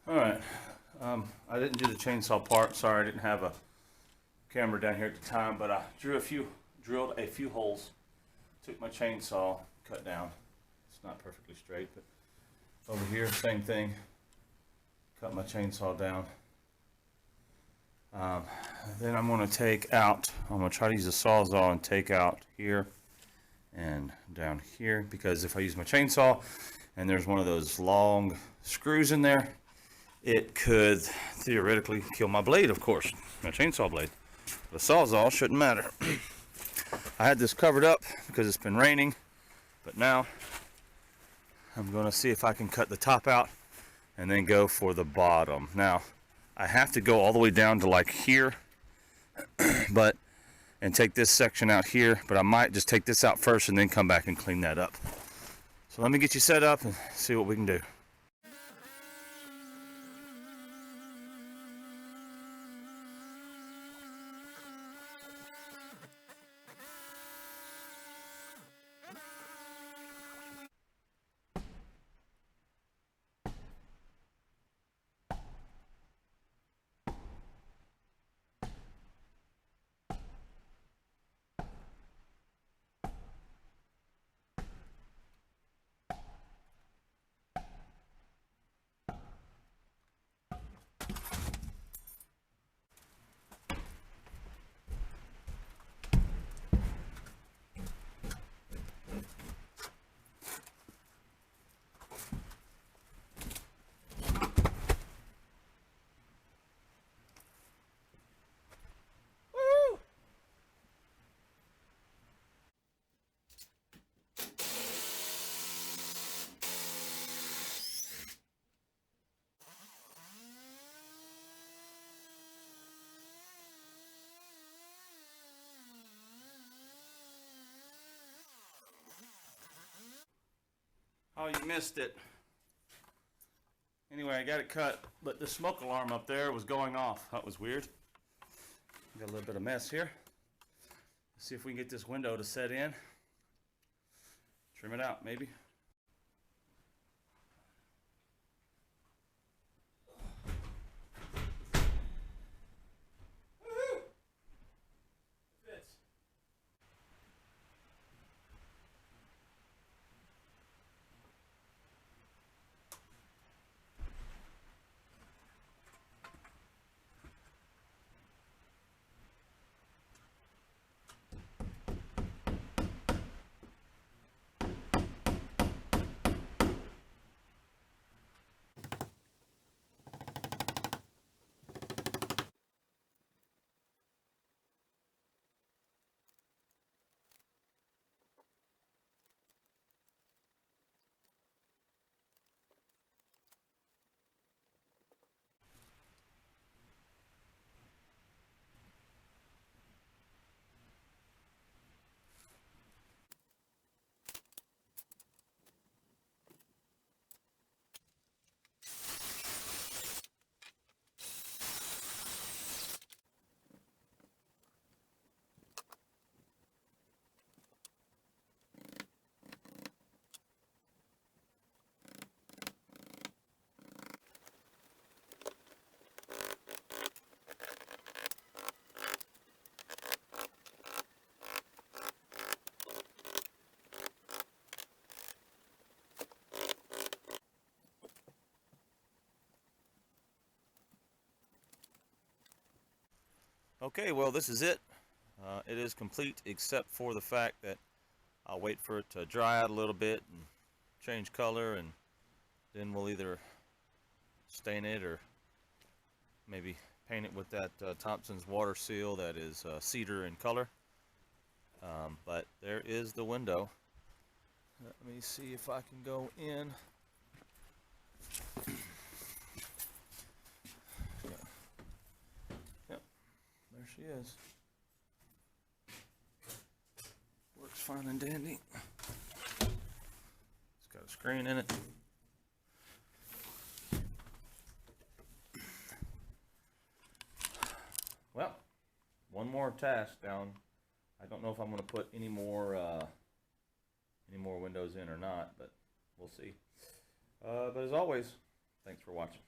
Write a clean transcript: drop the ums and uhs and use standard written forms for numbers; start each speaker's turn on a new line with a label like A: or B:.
A: Alright, I didn't do the chainsaw part. Sorry, I didn't have a camera down here at the time, but I drilled a few holes, took my chainsaw, cut down. It's not perfectly straight, but over here, same thing. Cut my chainsaw down. Then I'm going to take out, I'm going to try to use a sawzall and take out here and down here, because if I use my chainsaw and there's one of those long screws in there, it could theoretically kill my blade, of course, my chainsaw blade. The sawzall shouldn't matter. I had this covered up because it's been raining, but now I'm going to see if I can cut the top out and then go for the bottom. Now, I have to go all the way down to like here, and take this section out here, but I might just take this out first and then come back and clean that up. So let me get you set up and see what we can do. Oh, you missed it. Anyway, I got it cut, but the smoke alarm up there was going off. That was weird. Got a little bit of mess here. Let's see if we can get this window to set in. Trim it out, maybe. Okay, well, this is it. It is complete, except for the fact that I'll wait for it to dry out a little bit and change color, and then we'll either stain it or maybe paint it with that Thompson's water seal that is cedar in color. But there is the window. Let me see if I can go in. There she is. Works fine and dandy. It's got a screen in it. Well, one more task down. I don't know if I'm going to put any more windows in or not, but we'll see. But as always, thanks for watching.